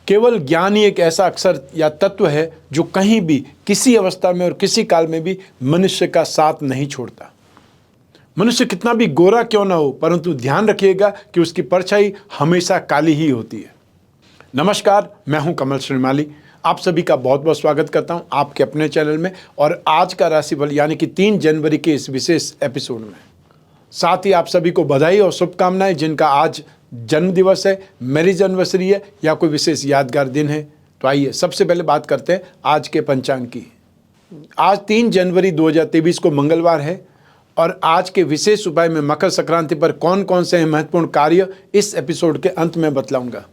केवल ज्ञान ही एक ऐसा अक्षर या तत्व है जो कहीं भी, किसी अवस्था में और किसी काल में भी मनुष्य का साथ नहीं छोड़ता। मनुष्य कितना भी गोरा क्यों ना हो, परंतु ध्यान रखिएगा कि उसकी परछाई हमेशा काली ही होती है। नमस्कार, मैं हूं कमल श्रीमाली। आप सभी का बहुत बहुत स्वागत करता हूं आपके अपने चैनल में और आज का राशिफल यानी कि 3 जनवरी के इस विशेष एपिसोड में। साथ ही आप सभी को बधाई और शुभकामनाएं जिनका आज जन्म दिवस है, मैरिज एनिवर्सरी है या कोई विशेष यादगार दिन है। तो आइए सबसे पहले बात करते हैं आज के पंचांग की। आज 3 जनवरी 2023 को मंगलवार है और आज के विशेष उपाय में मकर संक्रांति पर कौन कौन से महत्वपूर्ण कार्य इस एपिसोड के अंत में बतलाऊंगा।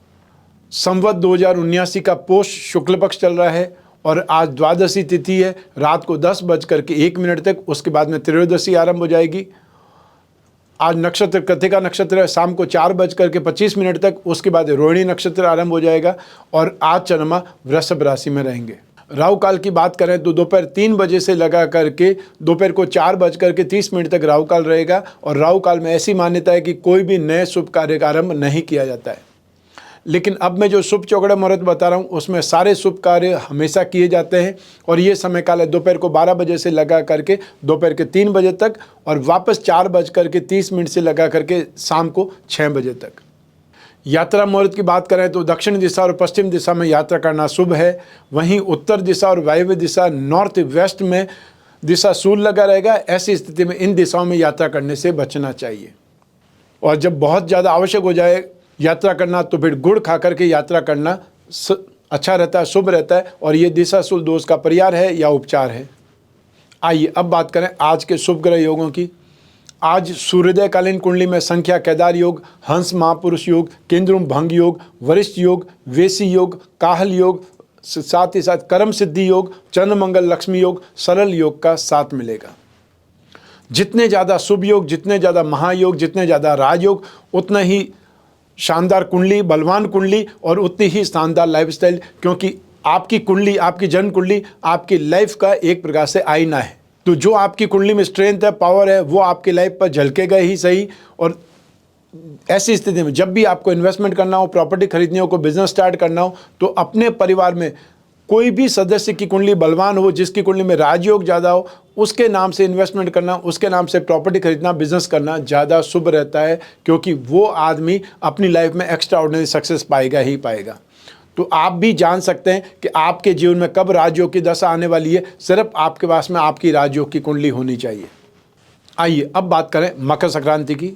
संवत 2079 का पोष शुक्ल पक्ष चल रहा है और आज द्वादशी तिथि है, रात को 10:01 तक। उसके बाद में त्रयोदशी आरंभ हो जाएगी। आज नक्षत्र कृतिका नक्षत्र है, शाम को 4:25 तक। उसके बाद रोहिणी नक्षत्र आरंभ हो जाएगा और आज चंद्रमा वृषभ राशि में रहेंगे। राहु काल की बात करें तो दोपहर 3 बजे से लगा करके दोपहर को 4:30 तक राहु काल रहेगा और राहु काल में ऐसी मान्यता है कि कोई भी नए शुभ कार्य का आरंभ नहीं किया जाता है। लेकिन अब मैं जो शुभ चौगड़े मुहूर्त बता रहा हूँ उसमें सारे शुभ कार्य हमेशा किए जाते हैं और ये समय काल है दोपहर को 12 बजे से लगा करके दोपहर के 3 बजे तक और वापस 4:30 से लगा करके शाम को 6 बजे तक। यात्रा मुहूर्त की बात करें तो दक्षिण दिशा और पश्चिम दिशा में यात्रा करना शुभ है। वहीं उत्तर दिशा और वायव्य दिशा नॉर्थ वेस्ट में दिशा शूल लगा रहेगा। ऐसी स्थिति में इन दिशाओं में यात्रा करने से बचना चाहिए और जब बहुत ज़्यादा आवश्यक हो जाए यात्रा करना तो फिर गुड़ खा करके यात्रा करना अच्छा रहता है, शुभ रहता है और ये दिशाशूल दोष का परिहार है या उपचार है। आइए अब बात करें आज के शुभ ग्रह योगों की। आज सूर्योदयकालीन कुंडली में संख्या केदार योग, हंस महापुरुष योग, केंद्रुम भंग योग, वरिष्ठ योग, वेशी योग, काहल योग, साथ ही साथ कर्म सिद्धि योग, चंद्र मंगल लक्ष्मी योग, सरल योग का साथ मिलेगा। जितने ज़्यादा शुभ योग, जितने ज़्यादा महायोग, जितने ज़्यादा राजयोग, उतना ही शानदार कुंडली, बलवान कुंडली और उतनी ही शानदार लाइफस्टाइल, क्योंकि आपकी कुंडली, आपकी जन्म कुंडली आपकी लाइफ का एक प्रकार से आईना है। तो जो आपकी कुंडली में स्ट्रेंथ है, पावर है, वो आपकी लाइफ पर झलकेगा ही सही। और ऐसी स्थिति में जब भी आपको इन्वेस्टमेंट करना हो, प्रॉपर्टी खरीदनी हो, कोई बिजनेस स्टार्ट करना हो, तो अपने परिवार में कोई भी सदस्य की कुंडली बलवान हो, जिसकी कुंडली में राजयोग ज़्यादा हो, उसके नाम से इन्वेस्टमेंट करना, उसके नाम से प्रॉपर्टी खरीदना, बिजनेस करना ज़्यादा शुभ रहता है, क्योंकि वो आदमी अपनी लाइफ में एक्स्ट्रा ऑर्डिनरी सक्सेस पाएगा ही पाएगा। तो आप भी जान सकते हैं कि आपके जीवन में कब राजयोग की दशा आने वाली है। सिर्फ आपके पास में आपकी राजयोग की कुंडली होनी चाहिए। आइए अब बात करें मकर संक्रांति की।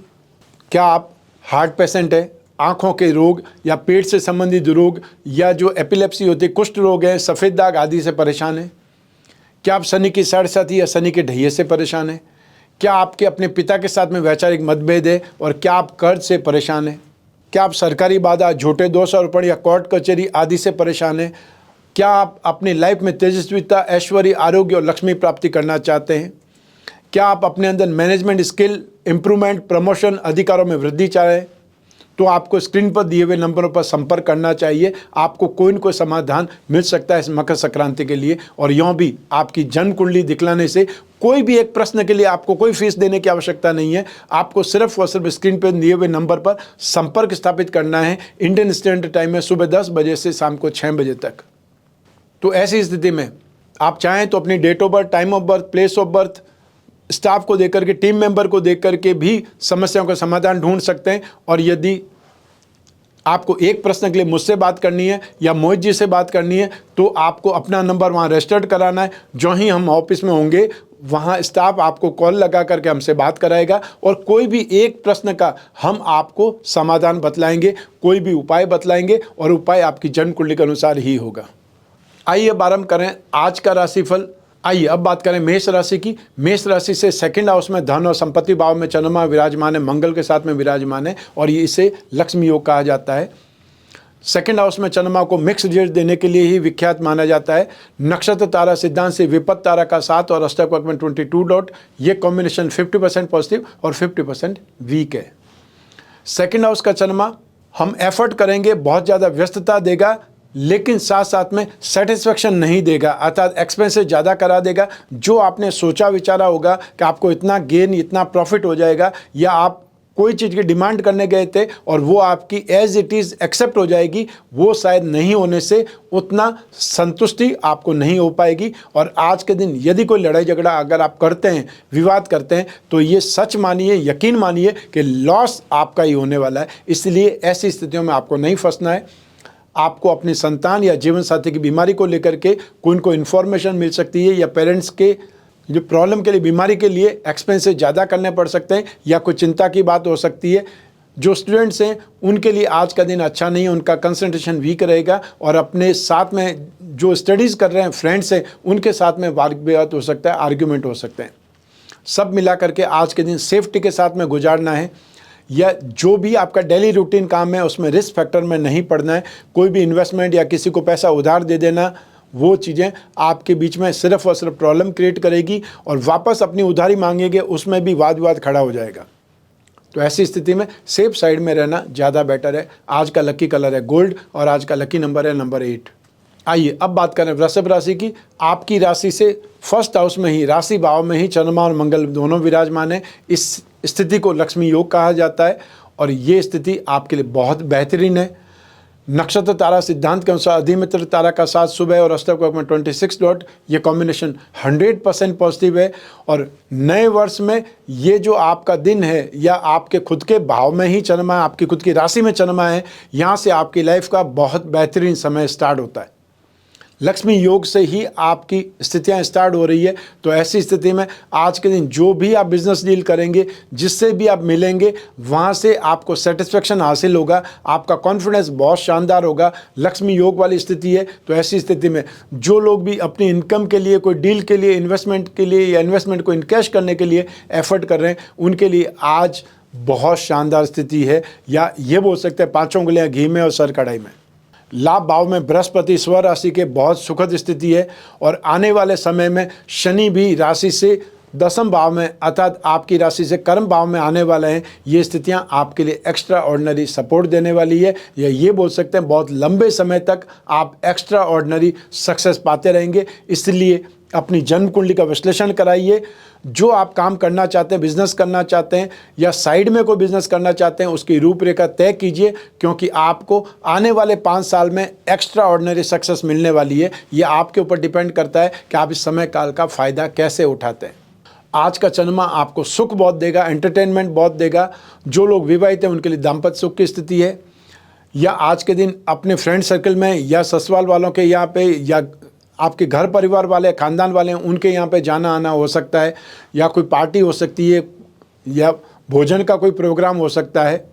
क्या आप हार्ट पेशेंट है, आँखों के रोग या पेट से संबंधित रोग या जो एपिलेप्सी होती है, कुष्ठ रोग है, सफ़ेद दाग आदि से परेशान हैं? क्या आप शनि की साढ़ेसाती या शनि के ढैये से परेशान हैं? क्या आपके अपने पिता के साथ में वैचारिक मतभेद है और क्या आप कर्ज से परेशान हैं? क्या आप सरकारी बाधा, झूठे दोषारोपण या कोर्ट कचहरी आदि से परेशान हैं? क्या आप अपनी लाइफ में तेजस्विता, ऐश्वर्य, आरोग्य और लक्ष्मी प्राप्ति करना चाहते हैं? क्या आप अपने अंदर मैनेजमेंट स्किल, इम्प्रूवमेंट, प्रमोशन, अधिकारों में वृद्धि चाहें? तो आपको स्क्रीन पर दिए हुए नंबरों पर संपर्क करना चाहिए। आपको कोई न कोई समाधान मिल सकता है इस मकर संक्रांति के लिए। और यूँ भी आपकी जन्म कुंडली दिखलाने से कोई भी एक प्रश्न के लिए आपको कोई फीस देने की आवश्यकता नहीं है। आपको सिर्फ और सिर्फ स्क्रीन पर दिए हुए नंबर पर संपर्क स्थापित करना है इंडियन स्टैंडर्ड टाइम में सुबह 10 बजे से शाम को 6 बजे तक। तो ऐसी स्थिति में आप चाहें तो अपनी date of birth, time of birth, place of birth, staff को देकर के, टीम मेंबर को देख करके भी समस्याओं का समाधान ढूंढ सकते हैं। और यदि आपको एक प्रश्न के लिए मुझसे बात करनी है या मोहित जी से बात करनी है तो आपको अपना नंबर वहाँ रजिस्टर्ड कराना है। जो ही हम ऑफिस में होंगे वहाँ स्टाफ आपको कॉल लगा करके हमसे बात कराएगा और कोई भी एक प्रश्न का हम आपको समाधान बतलाएंगे, कोई भी उपाय बतलाएंगे और उपाय आपकी जन्म कुंडली के अनुसार ही होगा। आइए अब आरंभ करें आज का राशिफल। आइए अब बात करें मेष राशि की। मेष राशि से सेकंड हाउस में धन और संपत्ति भाव में चंद्रमा विराजमान है, मंगल के साथ में विराजमान है और ये इसे लक्ष्मी योग कहा जाता है। सेकंड हाउस में चंद्रमा को मिक्स रिजल्ट देने के लिए ही विख्यात माना जाता है। नक्षत्र तारा सिद्धांत से विपत्त तारा का 7 और अष्टक वक्र में 22 डॉट, ये कॉम्बिनेशन 50% पॉजिटिव और 50% वीक है। सेकंड हाउस का चंद्रमा हम एफर्ट करेंगे, बहुत ज़्यादा व्यस्तता देगा, लेकिन साथ साथ में सेटिस्फेक्शन नहीं देगा, अर्थात एक्सपेंसेस ज़्यादा करा देगा। जो आपने सोचा विचारा होगा कि आपको इतना गेन, इतना प्रॉफिट हो जाएगा या आप कोई चीज़ की डिमांड करने गए थे और वो आपकी एज इट इज़ एक्सेप्ट हो जाएगी, वो शायद नहीं होने से उतना संतुष्टि आपको नहीं हो पाएगी। और आज के दिन यदि कोई लड़ाई झगड़ा अगर आप करते हैं, विवाद करते हैं, तो ये सच मानिए, यकीन मानिए कि लॉस आपका ही होने वाला है। इसलिए ऐसी स्थितियों में आपको नहीं फंसना है। आपको अपनी संतान या जीवन साथी की बीमारी को लेकर के कोई इनको इन्फॉर्मेशन मिल सकती है, या पेरेंट्स के जो प्रॉब्लम के लिए, बीमारी के लिए एक्सपेंसेस ज़्यादा करने पड़ सकते हैं, या कोई चिंता की बात हो सकती है। जो स्टूडेंट्स हैं उनके लिए आज का दिन अच्छा नहीं है, उनका कंसंट्रेशन वीक रहेगा, और अपने साथ में जो स्टडीज़ कर रहे हैं फ्रेंड्स हैं उनके साथ में वाद विवाद हो सकता है, आर्ग्यूमेंट हो सकते हैं। सब मिला करके आज के दिन सेफ्टी के साथ में गुजारना है, या जो भी आपका डेली रूटीन काम है उसमें रिस्क फैक्टर में नहीं पड़ना है। कोई भी इन्वेस्टमेंट या किसी को पैसा उधार दे देना, वो चीज़ें आपके बीच में सिर्फ और सिर्फ प्रॉब्लम क्रिएट करेगी, और वापस अपनी उधारी मांगेंगे उसमें भी वाद विवाद खड़ा हो जाएगा। तो ऐसी स्थिति में सेफ साइड में रहना ज़्यादा बेटर है। आज का लकी कलर है गोल्ड, और आज का लकी नंबर है नंबर 8। आइए अब बात करें वृषभ राशि की। आपकी राशि से फर्स्ट हाउस में ही, राशि भाव में ही चंद्रमा और मंगल दोनों विराजमान है। इस स्थिति को लक्ष्मी योग कहा जाता है, और ये स्थिति आपके लिए बहुत बेहतरीन है। नक्षत्र तारा सिद्धांत के अनुसार अधिमित्र तारा का साथ शुभ है, और अष्टक में 26 डॉट, ये कॉम्बिनेशन 100% पॉजिटिव है। और नए वर्ष में ये जो आपका दिन है, या आपके खुद के भाव में ही चंद्रमा, आपकी खुद की राशि में चंद्रमा है, यहाँ से आपकी लाइफ का बहुत बेहतरीन समय स्टार्ट होता है। लक्ष्मी योग से ही आपकी स्थितियां स्टार्ट हो रही है। तो ऐसी स्थिति में आज के दिन जो भी आप बिजनेस डील करेंगे, जिससे भी आप मिलेंगे, वहां से आपको सेटिस्फेक्शन हासिल होगा, आपका कॉन्फिडेंस बहुत शानदार होगा। लक्ष्मी योग वाली स्थिति है। तो ऐसी स्थिति में जो लोग भी अपनी इनकम के लिए, कोई डील के लिए, इन्वेस्टमेंट के लिए, या इन्वेस्टमेंट को इनकैश करने के लिए एफर्ट कर रहे हैं, उनके लिए आज बहुत शानदार स्थिति है, या ये बोल सकते हैं 5 उंगलियां घी में और सर कढ़ाई में। लाभ भाव में बृहस्पति स्व राशि के बहुत सुखद स्थिति है, और आने वाले समय में शनि भी राशि से 10वें भाव में, अर्थात आपकी राशि से कर्म भाव में आने वाले हैं। ये स्थितियां आपके लिए एक्स्ट्रा ऑर्डिनरी सपोर्ट देने वाली है, या ये बोल सकते हैं बहुत लंबे समय तक आप एक्स्ट्रा ऑर्डिनरी सक्सेस पाते रहेंगे। इसलिए अपनी जन्म कुंडली का विश्लेषण कराइए। जो आप काम करना चाहते हैं, बिजनेस करना चाहते हैं, या साइड में कोई बिजनेस करना चाहते हैं, उसकी रूपरेखा तय कीजिए, क्योंकि आपको आने वाले 5 साल में एक्स्ट्रा ऑर्डिनरी सक्सेस मिलने वाली है। ये आपके ऊपर डिपेंड करता है कि आप इस समय काल का फ़ायदा कैसे उठाते हैं। आज का चंद्रमा आपको सुख बहुत देगा, एंटरटेनमेंट बहुत देगा। जो लोग विवाहित हैं उनके लिए दाम्पत्य सुख की स्थिति है, या आज के दिन अपने फ्रेंड सर्कल में, या ससुराल वालों के यहाँ पे, या आपके घर परिवार वाले, खानदान वाले हैं, उनके यहाँ पे जाना आना हो सकता है, या कोई पार्टी हो सकती है, या भोजन का कोई प्रोग्राम हो सकता है।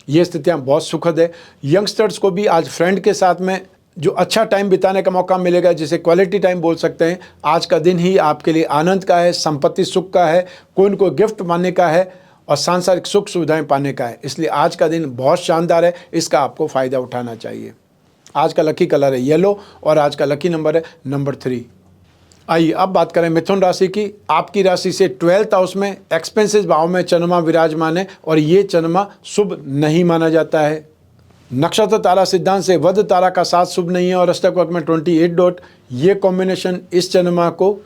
ये स्थितियाँ बहुत सुखद है। यंगस्टर्स को भी आज फ्रेंड के साथ में जो अच्छा टाइम बिताने का मौका मिलेगा, जिसे क्वालिटी टाइम बोल सकते हैं। आज का दिन ही आपके लिए आनंद का है, संपत्ति सुख का है, कोई न कोई गिफ्ट पाने का है, और सांसारिक सुख सुविधाएँ पाने का है। इसलिए आज का दिन बहुत शानदार है, इसका आपको फ़ायदा उठाना चाहिए। आज का लकी कलर है येलो, और आज का लकी नंबर है नंबर 3। आइए अब बात करें मिथुन राशि की। आपकी राशि से 12th हाउस में एक्सपेंसेस भाव में चंद्रमा विराजमान है, और ये चंद्रमा शुभ नहीं माना जाता है। नक्षत्र तारा सिद्धांत से वध तारा का साथ शुभ नहीं है, और अष्टक वर्ग में 28 डॉट, ये कॉम्बिनेशन इस चंद्रमा को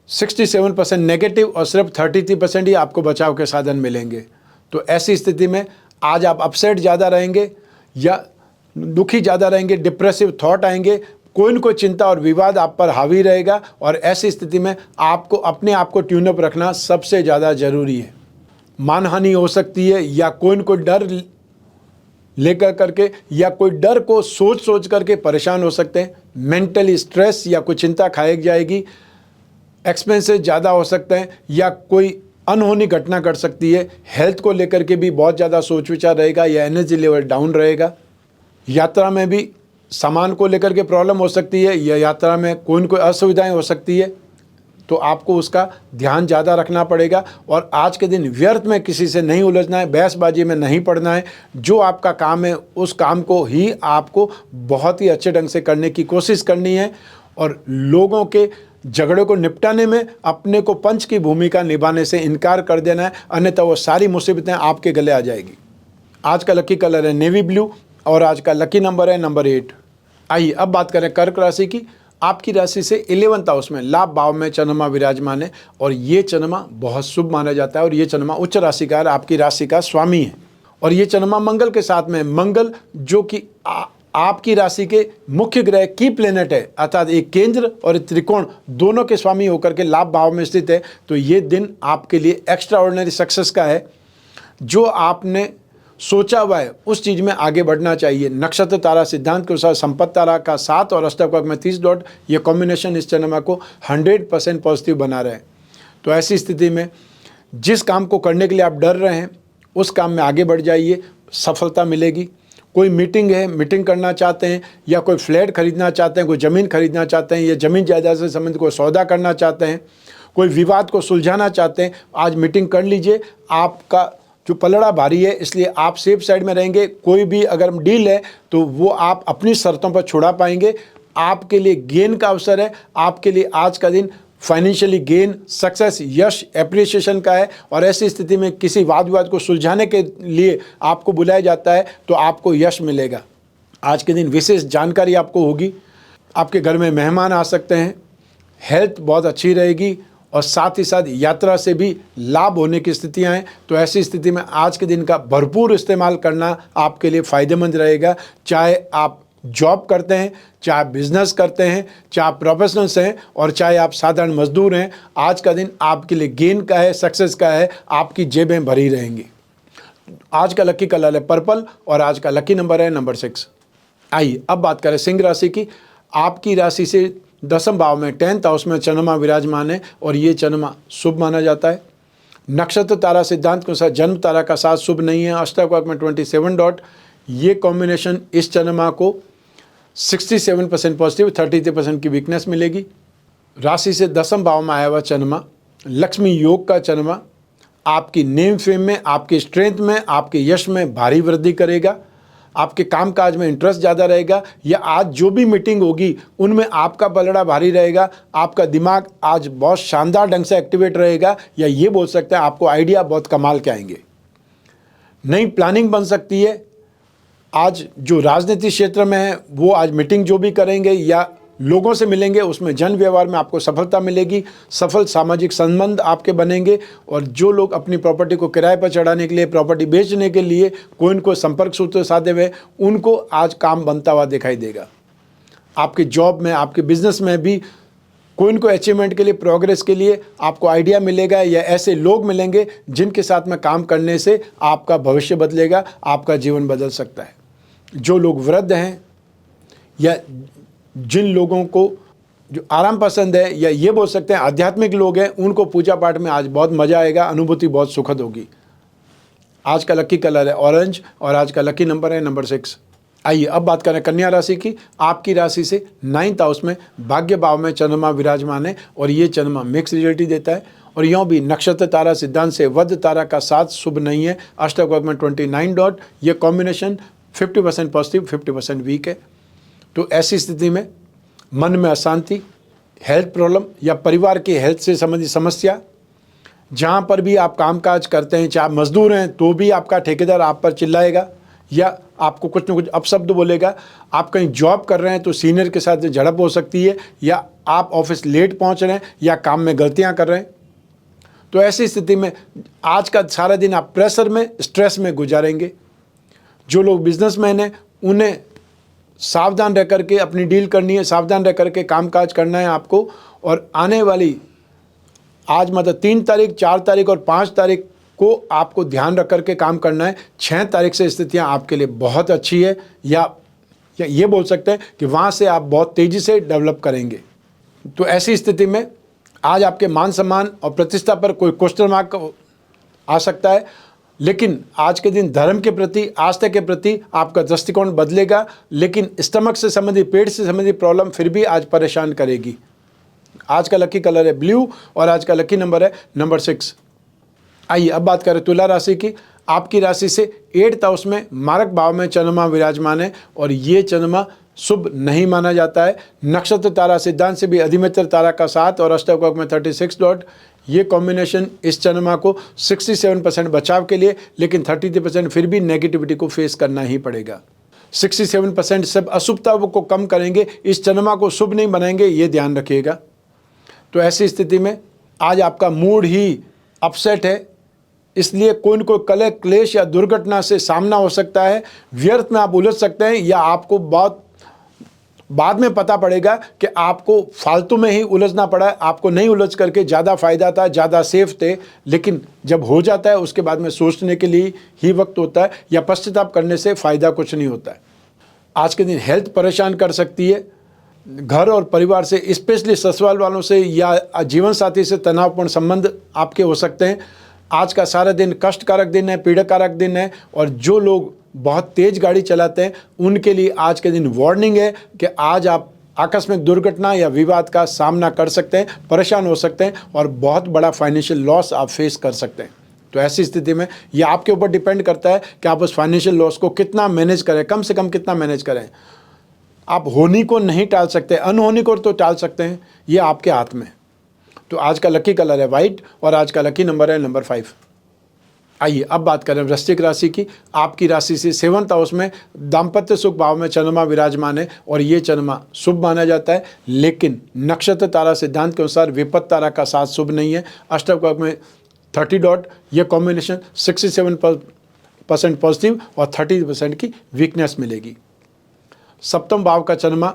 67% नेगेटिव, और सिर्फ 33% ही आपको बचाव के साधन मिलेंगे। तो ऐसी स्थिति में आज आप अपसेट ज़्यादा रहेंगे, या दुखी ज़्यादा रहेंगे, डिप्रेसिव थॉट आएंगे, कोई न कोई चिंता और विवाद आप पर हावी रहेगा। और ऐसी स्थिति में आपको अपने आप को ट्यूनअप रखना सबसे ज़्यादा ज़रूरी है। मानहानि हो सकती है, या कोई न कोई डर लेकर करके, या कोई डर को सोच करके परेशान हो सकते हैं। मेंटली स्ट्रेस या कोई चिंता खाई जाएगी, एक्सपेंसेस ज़्यादा हो सकते हैं, या कोई अनहोनी घटना घट सकती है। हेल्थ को लेकर के भी बहुत ज़्यादा सोच विचार रहेगा, या एनर्जी लेवल डाउन रहेगा। यात्रा में भी सामान को लेकर के प्रॉब्लम हो सकती है, या यात्रा में कोई न कोई असुविधाएं हो सकती है। तो आपको उसका ध्यान ज़्यादा रखना पड़ेगा, और आज के दिन व्यर्थ में किसी से नहीं उलझना है, बहसबाजी में नहीं पड़ना है। जो आपका काम है उस काम को ही आपको बहुत ही अच्छे ढंग से करने की कोशिश करनी है, और लोगों के झगड़े को निपटाने में अपने को पंच की भूमिका निभाने से इनकार कर देना है, अन्यथा वो सारी मुसीबतें आपके गले आ जाएगी। आज का लकी कलर है नेवी ब्लू, और आज का लकी नंबर है नंबर 8। आइए अब बात करें कर्क राशि की। आपकी राशि से 11th हाउस में लाभ भाव में चंद्रमा विराजमान है और ये चंद्रमा बहुत शुभ माना जाता है और ये चंद्रमा उच्च राशि का आपकी राशि का स्वामी है और ये चंद्रमा मंगल के साथ में, मंगल जो कि आपकी राशि के मुख्य ग्रह की प्लेनेट है, अर्थात एक केंद्र और एक त्रिकोण दोनों के स्वामी होकर के लाभ भाव में स्थित है। तो ये दिन आपके लिए एक्स्ट्रा ऑर्डिनरी सक्सेस का है। जो आपने सोचा हुआ है उस चीज़ में आगे बढ़ना चाहिए। नक्षत्र तारा सिद्धांत के अनुसार संपत्ति तारा का 7 और अष्टक में 30 डॉट, ये कॉम्बिनेशन इस चंद्रमा को 100% पॉजिटिव बना रहे हैं। तो ऐसी स्थिति में जिस काम को करने के लिए आप डर रहे हैं उस काम में आगे बढ़ जाइए, सफलता मिलेगी। कोई मीटिंग है, मीटिंग करना चाहते हैं या कोई फ्लैट खरीदना चाहते हैं, कोई ज़मीन खरीदना चाहते हैं या ज़मीन जायदाद से संबंधित कोई सौदा करना चाहते हैं, कोई विवाद को सुलझाना चाहते हैं, आज मीटिंग कर लीजिए। आपका जो पलड़ा भारी है इसलिए आप सेफ साइड में रहेंगे। कोई भी अगर डील है तो वो आप अपनी शर्तों पर छुड़ा पाएंगे। आपके लिए गेन का अवसर है। आपके लिए आज का दिन फाइनेंशियली गेन, सक्सेस, यश, एप्रिसिएशन का है और ऐसी स्थिति में किसी वाद विवाद को सुलझाने के लिए आपको बुलाया जाता है तो आपको यश मिलेगा। आज के दिन विशेष जानकारी आपको होगी। आपके घर में मेहमान आ सकते हैं, हेल्थ बहुत अच्छी रहेगी और साथ ही साथ यात्रा से भी लाभ होने की स्थितियां हैं। तो ऐसी स्थिति में आज के दिन का भरपूर इस्तेमाल करना आपके लिए फ़ायदेमंद रहेगा। चाहे आप जॉब करते हैं, चाहे बिजनेस करते हैं, चाहे प्रोफेशनल्स हैं और चाहे आप साधारण मजदूर हैं, आज का दिन आपके लिए गेन का है, सक्सेस का है। आपकी जेबें भरी रहेंगी। आज का लकी कलर है पर्पल और आज का लकी नंबर है नंबर 6। आइए अब बात करें सिंह राशि की। आपकी राशि से 10वें भाव में 10th हाउस में चंद्रमा विराजमान है और ये चंद्रमा शुभ माना जाता है। नक्षत्र तारा सिद्धांत के अनुसार जन्म तारा का साथ शुभ नहीं है। अष्टक में 27 डॉट, ये कॉम्बिनेशन इस चंद्रमा को 67% पॉजिटिव, 33% की वीकनेस मिलेगी। राशि से 10वें भाव में आया हुआ चंद्रमा लक्ष्मी योग का चंद्रमा आपकी नेम फेम में, आपकी स्ट्रेंथ में, आपके यश में भारी वृद्धि करेगा। आपके कामकाज में इंटरेस्ट ज़्यादा रहेगा या आज जो भी मीटिंग होगी उनमें आपका पलड़ा भारी रहेगा। आपका दिमाग आज बहुत शानदार ढंग से एक्टिवेट रहेगा या ये बोल सकते हैं आपको आइडिया बहुत कमाल के आएंगे। नई प्लानिंग बन सकती है। आज जो राजनीतिक क्षेत्र में है वो आज मीटिंग जो भी करेंगे या लोगों से मिलेंगे उसमें जन व्यवहार में आपको सफलता मिलेगी। सफल सामाजिक संबंध आपके बनेंगे और जो लोग अपनी प्रॉपर्टी को किराए पर चढ़ाने के लिए, प्रॉपर्टी बेचने के लिए कोई न कोई संपर्क सूत्र साधे हुए, उनको आज काम बनता हुआ दिखाई देगा। आपके जॉब में, आपके बिजनेस में भी कोई न कोई अचीवमेंट के लिए, प्रोग्रेस के लिए आपको आइडिया मिलेगा या ऐसे लोग मिलेंगे जिनके साथ में काम करने से आपका भविष्य बदलेगा, आपका जीवन बदल सकता है। जो लोग वृद्ध हैं या जिन लोगों को जो आराम पसंद है या ये बोल सकते हैं आध्यात्मिक लोग हैं, उनको पूजा पाठ में आज बहुत मज़ा आएगा, अनुभूति बहुत सुखद होगी। आज का लकी कलर है ऑरेंज और आज का लकी नंबर है नंबर 6। आइए अब बात करें कन्या राशि की। आपकी राशि से 9th हाउस में भाग्य भाव में चंद्रमा विराजमान है और ये चंद्रमा मिक्स रिजल्ट ही देता है और यूँ भी नक्षत्र तारा सिद्धांत से वध तारा का साथ शुभ नहीं है। अष्टक में 29 डॉट, ये कॉम्बिनेशन 50% पॉजिटिव, 50% वीक है। तो ऐसी स्थिति में मन में अशांति, हेल्थ प्रॉब्लम या परिवार की हेल्थ से संबंधित समस्या, जहाँ पर भी आप कामकाज करते हैं, चाहे मजदूर हैं तो भी आपका ठेकेदार आप पर चिल्लाएगा या आपको कुछ न कुछ अपशब्द बोलेगा। आप कहीं जॉब कर रहे हैं तो सीनियर के साथ झड़प हो सकती है या आप ऑफिस लेट पहुँच रहे हैं या काम में गलतियाँ कर रहे हैं। तो ऐसी स्थिति में आज का सारा दिन आप प्रेशर में, स्ट्रेस में गुजारेंगे। जो लोग बिजनेसमैन हैं उन्हें सावधान रह करके अपनी डील करनी है, सावधान रह करके कामकाज करना है आपको। और आने वाली आज मतलब 3 तारीख, 4 तारीख और 5 तारीख को आपको ध्यान रख करके काम करना है। 6 तारीख से स्थितियां आपके लिए बहुत अच्छी है या ये बोल सकते हैं कि वहाँ से आप बहुत तेज़ी से डेवलप करेंगे। तो ऐसी स्थिति में आज आपके मान सम्मान और प्रतिष्ठा पर कोई क्वेश्चन मार्क आ सकता है, लेकिन आज के दिन धर्म के प्रति, आस्था के प्रति आपका दृष्टिकोण बदलेगा। लेकिन स्टमक से संबंधित, पेट से संबंधित प्रॉब्लम फिर भी आज परेशान करेगी। आज का लकी कलर है ब्लू और आज का लकी नंबर है नंबर 6। आइए अब बात करें तुला राशि की। आपकी राशि से 8th हाउस में मारक भाव में चंद्रमा विराजमान है और ये चंद्रमा शुभ नहीं माना जाता है। नक्षत्र तारा सिद्धांत से भी अधिमित्र तारा का 7 और अष्टक में 36 डॉट, ये कॉम्बिनेशन इस चंद्रमा को 67% बचाव के लिए, लेकिन 33% फिर भी नेगेटिविटी को फेस करना ही पड़ेगा। 67% सब अशुभताओं को कम करेंगे, इस चंद्रमा को शुभ नहीं बनाएंगे, ये ध्यान रखिएगा। तो ऐसी स्थिति में आज आपका मूड ही अपसेट है, इसलिए कोई न कोई कलह क्लेश या दुर्घटना से सामना हो सकता है। व्यर्थ में आप उलझ सकते हैं या आपको बहुत बाद में पता पड़ेगा कि आपको फालतू में ही उलझना पड़ा है, आपको नहीं उलझ करके ज़्यादा फ़ायदा था, ज़्यादा सेफ थे। लेकिन जब हो जाता है उसके बाद में सोचने के लिए ही वक्त होता है, या पश्चाताप करने से फ़ायदा कुछ नहीं होता है। आज के दिन हेल्थ परेशान कर सकती है। घर और परिवार से, स्पेशली ससुराल वालों से या जीवन साथी से तनावपूर्ण संबंध आपके हो सकते हैं। आज का सारा दिन कष्टकारक दिन है, पीड़ाकारक दिन है, और जो लोग बहुत तेज़ गाड़ी चलाते हैं उनके लिए आज के दिन वार्निंग है कि आज आप आकस्मिक दुर्घटना या विवाद का सामना कर सकते हैं, परेशान हो सकते हैं और बहुत बड़ा फाइनेंशियल लॉस आप फेस कर सकते हैं। तो ऐसी स्थिति में ये आपके ऊपर डिपेंड करता है कि आप उस फाइनेंशियल लॉस को कितना मैनेज करें, कम से कम कितना मैनेज करें। आप होनी को नहीं टाल सकते, अनहोनी को तो टाल सकते हैं, ये आपके हाथ में। तो आज का लकी कलर है वाइट और आज का लकी नंबर है नंबर 5। आइए अब बात करें वृश्चिक राशि की। आपकी राशि से 7th हाउस में दाम्पत्य सुख भाव में चंद्रमा विराजमान है और ये चंद्रमा शुभ माना जाता है, लेकिन नक्षत्र तारा सिद्धांत के अनुसार विपत्त तारा का साथ शुभ नहीं है। अष्टक में 30 डॉट, ये कॉम्बिनेशन 67% पॉजिटिव और 30% की वीकनेस मिलेगी। सप्तम भाव का चंद्रमा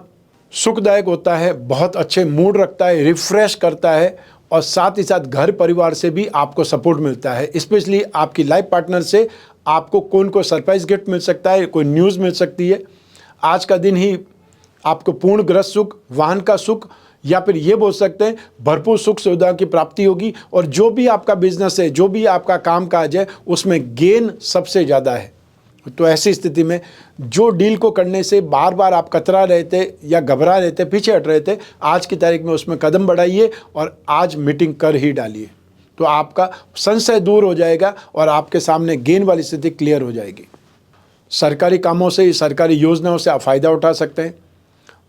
सुखदायक होता है, बहुत अच्छे मूड रखता है, रिफ्रेश करता है और साथ ही साथ घर परिवार से भी आपको सपोर्ट मिलता है। स्पेशली आपकी लाइफ पार्टनर से आपको कोई कोई सरप्राइज गिफ्ट मिल सकता है, कोई न्यूज़ मिल सकती है। आज का दिन ही आपको पूर्ण ग्रह सुख, वाहन का सुख, या फिर ये बोल सकते हैं भरपूर सुख सुविधा की प्राप्ति होगी। और जो भी आपका बिजनेस है, जो भी आपका काम काज है, उसमें गेन सबसे ज़्यादा है। तो ऐसी स्थिति में जो डील को करने से बार बार आप कतरा रहे थे या घबरा रहे थे, पीछे हट रहे थे, आज की तारीख में उसमें कदम बढ़ाइए और आज मीटिंग कर ही डालिए। तो आपका संशय दूर हो जाएगा और आपके सामने गेन वाली स्थिति क्लियर हो जाएगी। सरकारी कामों से, सरकारी योजनाओं से आप फ़ायदा उठा सकते हैं।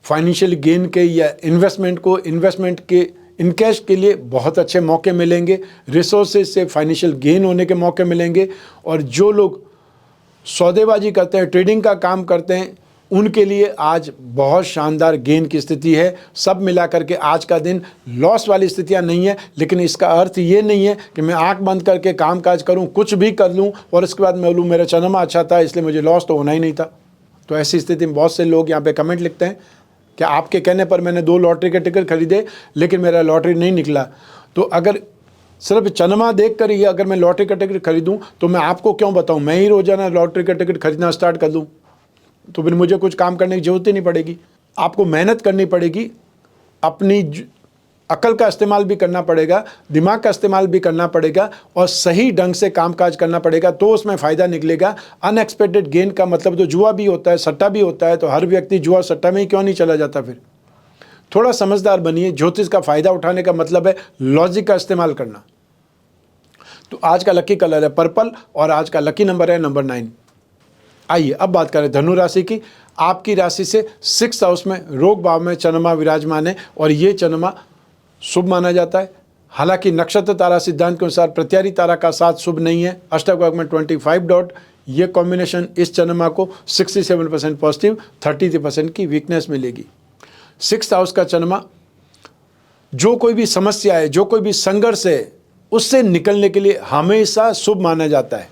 फाइनेंशियल गेन के या इन्वेस्टमेंट के इनकैश के लिए बहुत अच्छे मौके मिलेंगे। रिसोर्सेज से फाइनेंशियल गेन होने के मौके मिलेंगे। और जो लोग सौदेबाजी करते हैं, ट्रेडिंग का काम करते हैं, उनके लिए आज बहुत शानदार गेन की स्थिति है। सब मिलाकर के आज का दिन लॉस वाली स्थितियां नहीं है, लेकिन इसका अर्थ ये नहीं है कि मैं आंख बंद करके काम काज करूं, कुछ भी कर लूं और इसके बाद मैं बोलूं मेरा चंद्रमा अच्छा था इसलिए मुझे लॉस तो होना ही नहीं था। तो ऐसी स्थिति में बहुत से लोग यहाँ पे कमेंट लिखते हैं कि आपके कहने पर मैंने 2 लॉटरी के टिकट खरीदे लेकिन मेरा लॉटरी नहीं निकला। तो अगर सिर्फ चंद्रमा देख कर ही अगर मैं लॉटरी का टिकट खरीदूं तो मैं आपको क्यों बताऊं, मैं ही रोजाना लॉटरी का टिकट खरीदना स्टार्ट कर दूं, तो फिर मुझे कुछ काम करने की जरूरत ही नहीं पड़ेगी। आपको मेहनत करनी पड़ेगी, अपनी अकल का इस्तेमाल भी करना पड़ेगा, दिमाग का इस्तेमाल भी करना पड़ेगा और सही ढंग से कामकाज करना पड़ेगा, तो उसमें फ़ायदा निकलेगा। अनएक्सपेक्टेड गेन का मतलब तो जुआ भी होता है, सट्टा भी होता है, तो हर व्यक्ति जुआ सट्टा में ही क्यों नहीं चला जाता। फिर थोड़ा समझदार बनिए। ज्योतिष का फ़ायदा उठाने का मतलब है लॉजिक का इस्तेमाल करना। तो आज का लकी कलर है पर्पल और आज का लकी नंबर है नंबर 9। आइए अब बात करें धनु राशि की। आपकी राशि से 6th हाउस में रोग भाव में चंद्रमा विराजमान है और ये चंद्रमा शुभ माना जाता है। हालांकि नक्षत्र तारा सिद्धांत के अनुसार प्रत्यारी तारा का साथ शुभ नहीं है। अष्टक वर्ग में 25 डॉट, ये कॉम्बिनेशन इस चंद्रमा को 67% पॉजिटिव, 33% की वीकनेस मिलेगी। 6th हाउस का चंद्रमा जो कोई भी समस्या है, जो कोई भी संघर्ष है, उससे निकलने के लिए हमेशा शुभ माना जाता है।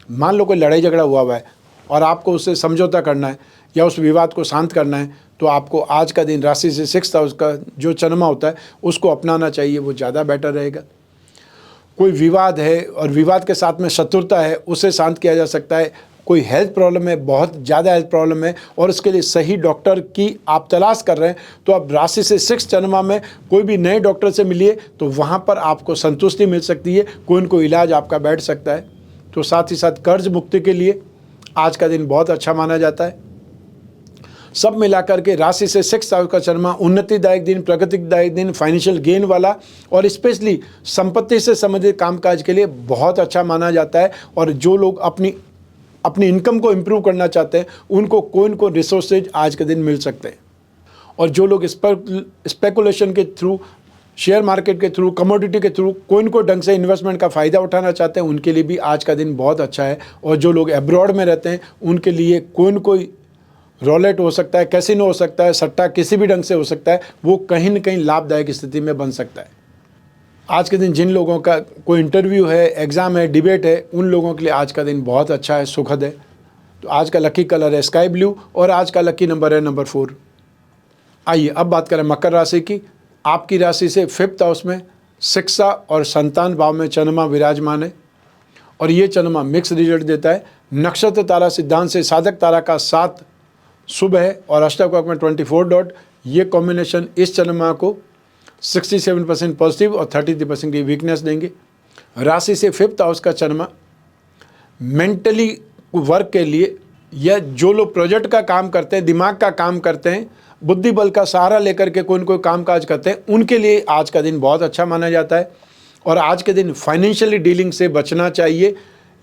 मान लो कोई लड़ाई झगड़ा हुआ है और आपको उससे समझौता करना है या उस विवाद को शांत करना है, तो आपको आज का दिन राशि से 6th हाउस का जो चंद्रमा होता है उसको अपनाना चाहिए, वो ज़्यादा बेटर रहेगा। कोई विवाद है और विवाद के साथ में शत्रुता है, उसे शांत किया जा सकता है। कोई हेल्थ प्रॉब्लम है, बहुत ज़्यादा हेल्थ प्रॉब्लम है और उसके लिए सही डॉक्टर की आप तलाश कर रहे हैं, तो अब राशि से 6th चंद्रमा में कोई भी नए डॉक्टर से मिलिए तो वहाँ पर आपको संतुष्टि मिल सकती है, कोई न कोई इलाज आपका बैठ सकता है। तो साथ ही साथ कर्ज मुक्ति के लिए आज का दिन बहुत अच्छा माना जाता है। सब मिलाकर के राशि से 6th हाउस का चंद्रमा उन्नतिदायक दिन, प्रगतिदायक दिन, फाइनेंशियल गेन वाला और स्पेशली संपत्ति से संबंधित कामकाज के लिए बहुत अच्छा माना जाता है। और जो लोग अपनी इनकम को इम्प्रूव करना चाहते हैं उनको कोई न कोई रिसोर्सेज आज के दिन मिल सकते हैं। और जो लोग स्पेकुलेशन के थ्रू, शेयर मार्केट के थ्रू, कमोडिटी के थ्रू कोई न कोई ढंग से इन्वेस्टमेंट का फ़ायदा उठाना चाहते हैं उनके लिए भी आज का दिन बहुत अच्छा है। और जो लोग एब्रॉड में रहते हैं उनके लिए कोई न कोई रॉलेट हो सकता है, कैसीनो हो सकता है, सट्टा किसी भी ढंग से हो सकता है, वो कहीं न कहीं लाभदायक स्थिति में बन सकता है। आज के दिन जिन लोगों का कोई इंटरव्यू है, एग्ज़ाम है, डिबेट है, उन लोगों के लिए आज का दिन बहुत अच्छा है, सुखद है। तो आज का लकी कलर है स्काई ब्लू और आज का लकी नंबर है नंबर 4। आइए अब बात करें मकर राशि की। आपकी राशि से 5th हाउस में शिक्षा और संतान भाव में चंद्रमा विराजमान है और ये चंद्रमा मिक्स रिजल्ट देता है। नक्षत्र तारा सिद्धांत से साधक तारा का 7 शुभ है और अष्टक में 24 डॉट। ये कॉम्बिनेशन इस चंद्रमा को 67% पॉजिटिव और 33% की वीकनेस देंगे। राशि से 5th हाउस का चंद्रमा मेंटली वर्क के लिए या जो लोग प्रोजेक्ट का काम करते हैं, दिमाग का काम करते हैं, बुद्धि बल का सहारा लेकर के कोई न कोई काम काज करते हैं, उनके लिए आज का दिन बहुत अच्छा माना जाता है। और आज के दिन फाइनेंशियली डीलिंग से बचना चाहिए,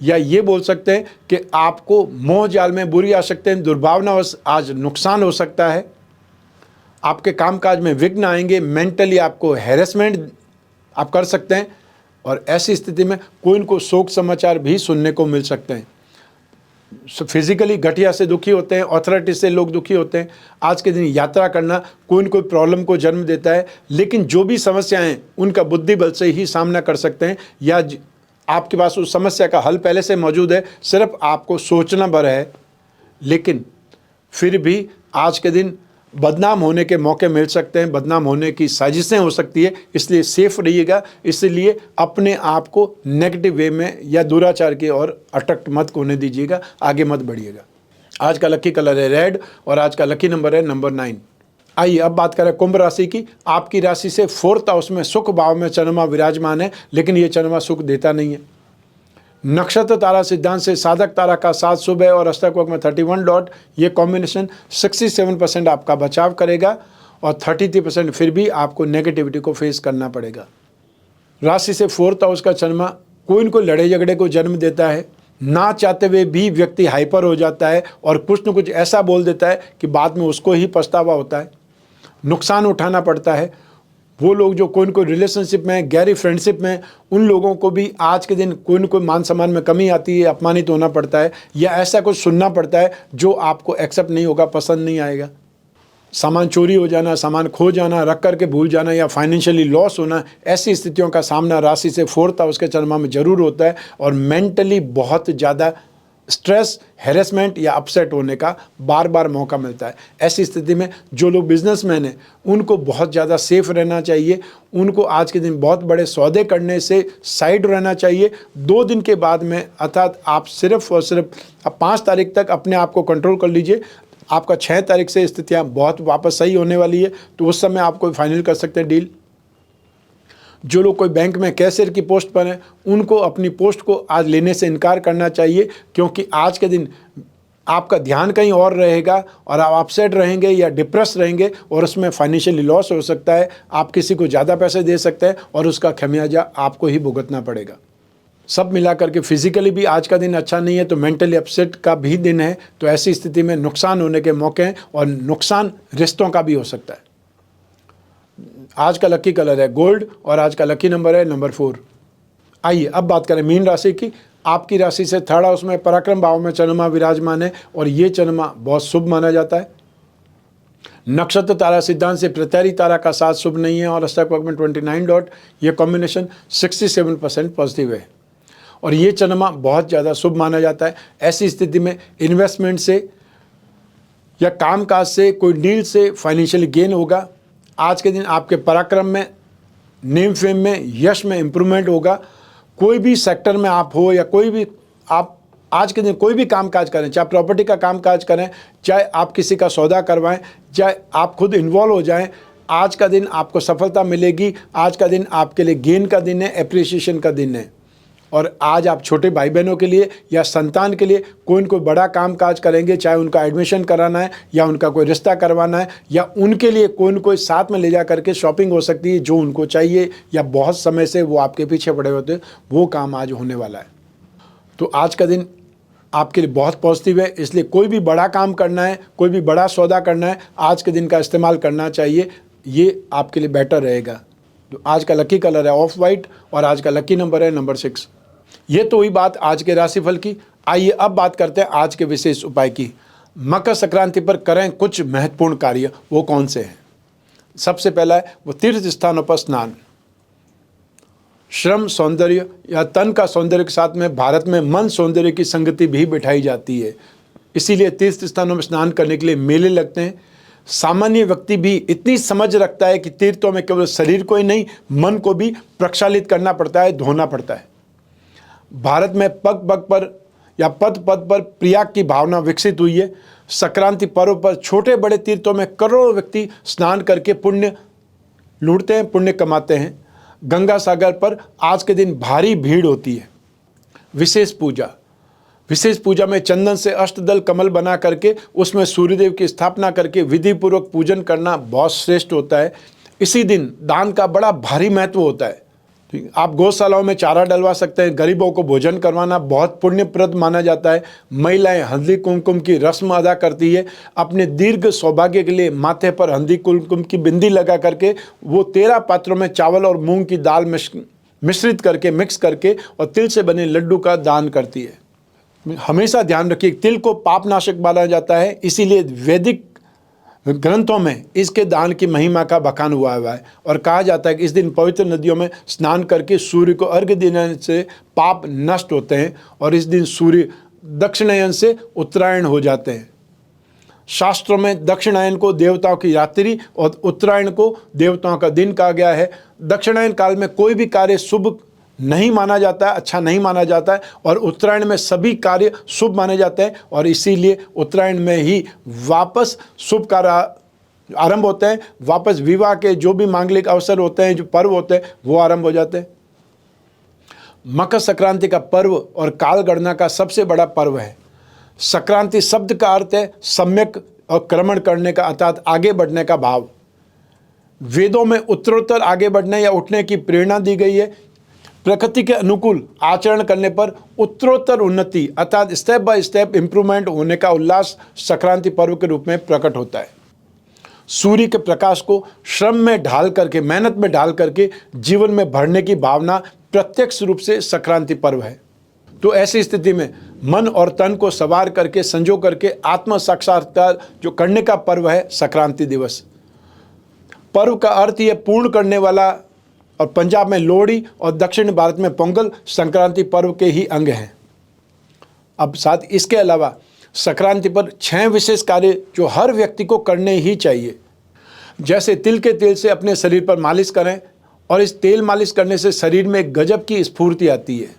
या ये बोल सकते हैं कि आपको मोह जाल में बुरी आ सकते हैं, दुर्भावनावश आज नुकसान हो सकता है, आपके कामकाज में विघ्न आएंगे, मेंटली आपको हैरेसमेंट आप कर सकते हैं और ऐसी स्थिति में कोई न कोई शोक समाचार भी सुनने को मिल सकते हैं। फिजिकली घटिया से दुखी होते हैं, अथॉरिटी से लोग दुखी होते हैं। आज के दिन यात्रा करना कोई न कोई प्रॉब्लम को जन्म देता है, लेकिन जो भी समस्याएं हैं उनका बुद्धि बल से ही सामना कर सकते हैं, या आपके पास उस समस्या का हल पहले से मौजूद है, सिर्फ आपको सोचना भर है। लेकिन फिर भी आज के दिन बदनाम होने के मौके मिल सकते हैं, बदनाम होने की साजिशें हो सकती है, इसलिए सेफ रहिएगा। इसलिए अपने आप को नेगेटिव वे में या दुराचार की ओर अट्रैक्ट मत होने दीजिएगा, आगे मत बढ़िएगा। आज का लकी कलर है रेड और आज का लकी नंबर है नंबर 9। आइए अब बात करें कुंभ राशि की। आपकी राशि से 4th हाउस में सुख भाव में चंद्रमा विराजमान है, लेकिन ये चंद्रमा सुख देता नहीं है। नक्षत्र तारा सिद्धांत से साधक तारा का 7 शुभ है और अष्टक में 31 डॉट। ये कॉम्बिनेशन 67% आपका बचाव करेगा और 33% फिर भी आपको नेगेटिविटी को फेस करना पड़ेगा। राशि से 4th हाउस का चंद्रमा कोई न कोई लड़ाई झगड़े को जन्म देता है, ना चाहते हुए भी व्यक्ति हाइपर हो जाता है और कुछ न कुछ ऐसा बोल देता है कि बाद में उसको ही पछतावा होता है, नुकसान उठाना पड़ता है। वो लोग जो कोई न कोई रिलेशनशिप में, गहरी फ्रेंडशिप में, उन लोगों को भी आज के दिन कोई न कोई मान सम्मान में कमी आती है, अपमानित होना पड़ता है या ऐसा कुछ सुनना पड़ता है जो आपको एक्सेप्ट नहीं होगा, पसंद नहीं आएगा। सामान चोरी हो जाना, सामान खो जाना, रख करके भूल जाना या फाइनेंशियली लॉस होना, ऐसी स्थितियों का सामना राशि से 4th हाउस के चंद्रमा में जरूर होता है और मेंटली बहुत ज़्यादा स्ट्रेस, हैरेसमेंट या अपसेट होने का बार बार मौका मिलता है। ऐसी स्थिति में जो लोग बिजनेसमैन हैं उनको बहुत ज़्यादा सेफ रहना चाहिए। उनको आज के दिन बहुत बड़े सौदे करने से साइड रहना चाहिए। 2 दिन के बाद में, अर्थात आप सिर्फ और सिर्फ 5 तारीख तक अपने आप को कंट्रोल कर लीजिए। आपका 6 तारीख से स्थितियाँ बहुत वापस सही होने वाली है, तो उस समय आप कोई फाइनल कर सकते हैं डील। जो लोग कोई बैंक में कैशियर की पोस्ट पर हैं उनको अपनी पोस्ट को आज लेने से इनकार करना चाहिए, क्योंकि आज के दिन आपका ध्यान कहीं और रहेगा और आप अपसेट रहेंगे या डिप्रेस रहेंगे और उसमें फाइनेंशियली लॉस हो सकता है। आप किसी को ज़्यादा पैसे दे सकते हैं और उसका खमियाजा आपको ही भुगतना पड़ेगा। सब मिलाकर के फिजिकली भी आज का दिन अच्छा नहीं है, तो मेंटली अपसेट का भी दिन है। तो ऐसी स्थिति में नुकसान होने के मौके हैं और नुकसान रिश्तों का भी हो सकता है। आज का लकी कलर है गोल्ड और आज का लकी नंबर है नंबर 4। आइए अब बात करें मीन राशि की। आपकी राशि से 3rd हाउस में पराक्रम भाव में चंद्रमा विराजमान है और ये चंद्रमा बहुत शुभ माना जाता है। नक्षत्र तारा सिद्धांत से प्रत्यरी तारा का 7 शुभ नहीं है और अष्टक में 29 डॉट। ये कॉम्बिनेशन 67% पॉजिटिव है और ये चंद्रमा बहुत ज़्यादा शुभ माना जाता है। ऐसी स्थिति में इन्वेस्टमेंट से या कामकाज से, कोई डील से फाइनेंशियली गेन होगा। आज के दिन आपके पराक्रम में, नेम फेम में, यश में इम्प्रूवमेंट होगा। कोई भी सेक्टर में आप हो या कोई भी आप आज के दिन कोई भी काम काज करें, चाहे प्रॉपर्टी का काम काज करें, चाहे आप किसी का सौदा करवाएं, चाहे आप खुद इन्वॉल्व हो जाएं, आज का दिन आपको सफलता मिलेगी। आज का दिन आपके लिए गेन का दिन है, एप्रिसिएशन का दिन है। और आज आप छोटे भाई बहनों के लिए या संतान के लिए कोई न कोई बड़ा काम काज करेंगे, चाहे उनका एडमिशन कराना है या उनका कोई रिश्ता करवाना है या उनके लिए कोई न कोई साथ में ले जा करके शॉपिंग हो सकती है जो उनको चाहिए या बहुत समय से वो आपके पीछे पड़े होते हैं, वो काम आज होने वाला है। तो आज का दिन आपके लिए बहुत पॉजिटिव है, इसलिए कोई भी बड़ा काम करना है, कोई भी बड़ा सौदा करना है, आज के दिन का इस्तेमाल करना चाहिए। ये आपके लिए बेटर रहेगा। तो आज का लकी कलर है ऑफ वाइट और आज का लकी नंबर है नंबर 6। ये तो हुई बात आज के राशिफल की। आइए अब बात करते हैं आज के विशेष उपाय की। मकर संक्रांति पर करें कुछ महत्वपूर्ण कार्य, वो कौन से हैं? सबसे पहला है वो तीर्थ स्थानों पर स्नान। श्रम सौंदर्य या तन का सौंदर्य के साथ में भारत में मन सौंदर्य की संगति भी बिठाई जाती है, इसीलिए तीर्थ स्थानों में स्नान करने के लिए मेले लगते हैं। सामान्य व्यक्ति भी इतनी समझ रखता है कि तीर्थों में केवल शरीर को ही नहीं, मन को भी प्रक्षालित करना पड़ता है, धोना पड़ता है। भारत में पग पग पर या पद पद पर प्रयाग की भावना विकसित हुई है। संक्रांति पर्व पर छोटे बड़े तीर्थों में करोड़ों व्यक्ति स्नान करके पुण्य लूटते हैं, पुण्य कमाते हैं। गंगा सागर पर आज के दिन भारी भीड़ होती है। विशेष पूजा में चंदन से अष्टदल कमल बना करके उसमें सूर्यदेव की स्थापना करके विधि पूर्वक पूजन करना बहुत श्रेष्ठ होता है। इसी दिन दान का बड़ा भारी महत्व होता है। आप गौशालाओं में चारा डलवा सकते हैं, गरीबों को भोजन करवाना बहुत पुण्यप्रद माना जाता है। महिलाएं हल्दी कुमकुम की रस्म अदा करती है। अपने दीर्घ सौभाग्य के लिए माथे पर हल्दी कुमकुम की बिंदी लगा करके वो 13 पात्रों में चावल और मूंग की दाल मिश्रित करके मिक्स करके और तिल से बने लड्डू का दान करती है। हमेशा ध्यान रखिए, तिल को पापनाशक माना जाता है, इसीलिए वैदिक ग्रंथों में इसके दान की महिमा का बखान हुआ है और कहा जाता है कि इस दिन पवित्र नदियों में स्नान करके सूर्य को अर्घ्य देने से पाप नष्ट होते हैं और इस दिन सूर्य दक्षिणायन से उत्तरायण हो जाते हैं। शास्त्रों में दक्षिणायन को देवताओं की रात्रि और उत्तरायण को देवताओं का दिन कहा गया है। दक्षिणायन काल में कोई भी कार्य शुभ नहीं माना जाता है, अच्छा नहीं माना जाता है, और उत्तरायण में सभी कार्य शुभ माने जाते हैं और इसीलिए उत्तरायण में ही वापस शुभ कार्य आरंभ होते हैं। वापस विवाह के जो भी मांगलिक अवसर होते हैं, जो पर्व होते हैं, वो आरंभ हो जाते हैं। मकर संक्रांति का पर्व और काल गणना का सबसे बड़ा पर्व है। संक्रांति शब्द का अर्थ है सम्यक और क्रमण करने का, अर्थात आगे बढ़ने का भाव। वेदों में उत्तरोत्तर आगे बढ़ने या उठने की प्रेरणा दी गई है। प्रकृति के अनुकूल आचरण करने पर उत्तरोत्तर उन्नति अर्थात स्टेप बाय स्टेप इंप्रूवमेंट होने का उल्लास संक्रांति पर्व के रूप में प्रकट होता है। सूर्य के प्रकाश को श्रम में ढाल करके, मेहनत में ढाल करके जीवन में भरने की भावना प्रत्यक्ष रूप से संक्रांति पर्व है। तो ऐसी स्थिति में मन और तन को सवार करके, संजो करके आत्म साक्षात्कार जो करने का पर्व है संक्रांति दिवस। पर्व का अर्थ यह पूर्ण करने वाला, और पंजाब में लोहड़ी और दक्षिण भारत में पोंगल संक्रांति पर्व के ही अंग हैं। अब साथ इसके अलावा संक्रांति पर 6 विशेष कार्य जो हर व्यक्ति को करने ही चाहिए। जैसे तिल के तेल से अपने शरीर पर मालिश करें और इस तेल मालिश करने से शरीर में गजब की स्फूर्ति आती है।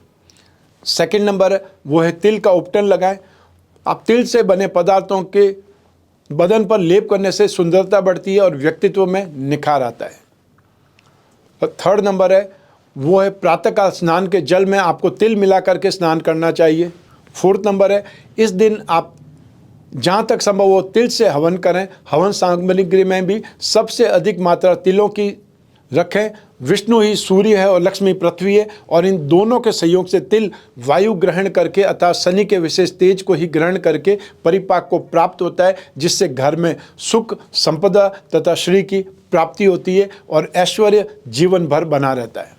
सेकंड नंबर वो है तिल का उपटन लगाएं। आप तिल से बने पदार्थों के बदन पर लेप करने से सुंदरता बढ़ती है और व्यक्तित्व में निखार आता है। और थर्ड नंबर है वो है प्रातःकाल स्नान के जल में आपको तिल मिला करके स्नान करना चाहिए। फोर्थ नंबर है इस दिन आप जहाँ तक संभव हो तिल से हवन करें। हवन सामग्री में भी सबसे अधिक मात्रा तिलों की रखें। विष्णु ही सूर्य है और लक्ष्मी पृथ्वी है और इन दोनों के सहयोग से तिल वायु ग्रहण करके अर्थात शनि के विशेष तेज को ही ग्रहण करके परिपाक को प्राप्त होता है, जिससे घर में सुख, संपदा तथा श्री की प्राप्ति होती है और ऐश्वर्य जीवन भर बना रहता है।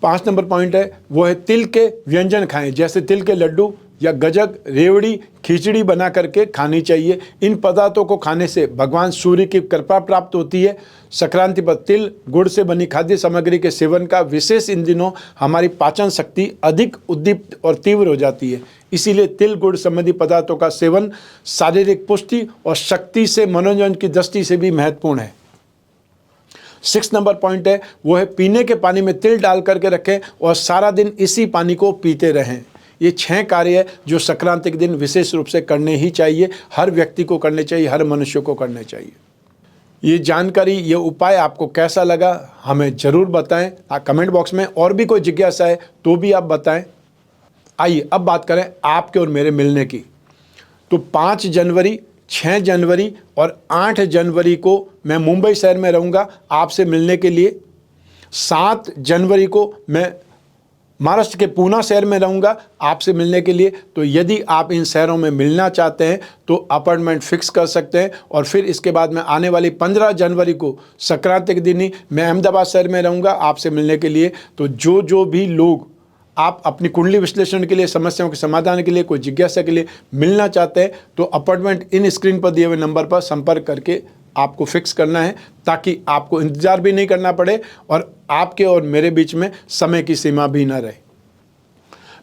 5 नंबर पॉइंट है वो है तिल के व्यंजन खाएं, जैसे तिल के लड्डू या गजक, रेवड़ी, खिचड़ी बना करके खानी चाहिए। इन पदार्थों को खाने से भगवान सूर्य की कृपा प्राप्त होती है। संक्रांति पर तिल गुड़ से बनी खाद्य सामग्री के सेवन का विशेष इन दिनों हमारी पाचन शक्ति अधिक उद्दीप्त और तीव्र हो जाती है। इसीलिए तिल गुड़ संबंधी पदार्थों का सेवन शारीरिक पुष्टि और शक्ति से मनोरंजन की दृष्टि से भी महत्वपूर्ण है। 6 नंबर पॉइंट है वो है पीने के पानी में तिल डाल करके रखें और सारा दिन इसी पानी को पीते रहें। ये 6 कार्य है जो संक्रांति के दिन विशेष रूप से करने ही चाहिए, हर व्यक्ति को करने चाहिए, हर मनुष्य को करने चाहिए। ये जानकारी, ये उपाय आपको कैसा लगा हमें ज़रूर बताएं। कमेंट बॉक्स में और भी कोई जिज्ञासा है तो भी आप बताएं। आइए अब बात करें आपके और मेरे मिलने की। तो 5 जनवरी, 6 जनवरी और 8 जनवरी को मैं मुंबई शहर में रहूँगा आपसे मिलने के लिए। 7 जनवरी को मैं महाराष्ट्र के पूना शहर में रहूँगा आपसे मिलने के लिए। तो यदि आप इन शहरों में मिलना चाहते हैं तो अपॉइंटमेंट फिक्स कर सकते हैं। और फिर इसके बाद में आने वाली 15 जनवरी को संक्रांति के दिन ही मैं अहमदाबाद शहर में रहूँगा आपसे मिलने के लिए। तो जो भी लोग आप अपनी कुंडली विश्लेषण के लिए, समस्याओं के समाधान के लिए, कोई जिज्ञासा के लिए मिलना चाहते हैं तो अपॉइंटमेंट इन स्क्रीन पर दिए हुए नंबर पर संपर्क करके आपको फिक्स करना है, ताकि आपको इंतजार भी नहीं करना पड़े और आपके और मेरे बीच में समय की सीमा भी ना रहे।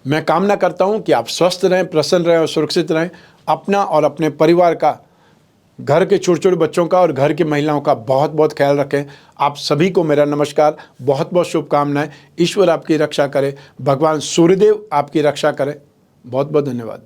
मैं कामना करता हूं कि आप स्वस्थ रहें, प्रसन्न रहें और सुरक्षित रहें। अपना और अपने परिवार का, घर के छोटे छोटे बच्चों का और घर की महिलाओं का बहुत बहुत ख्याल रखें। आप सभी को मेरा नमस्कार, बहुत बहुत शुभकामनाएं। ईश्वर आपकी रक्षा करे, भगवान सूर्यदेव आपकी रक्षा करें। बहुत बहुत धन्यवाद।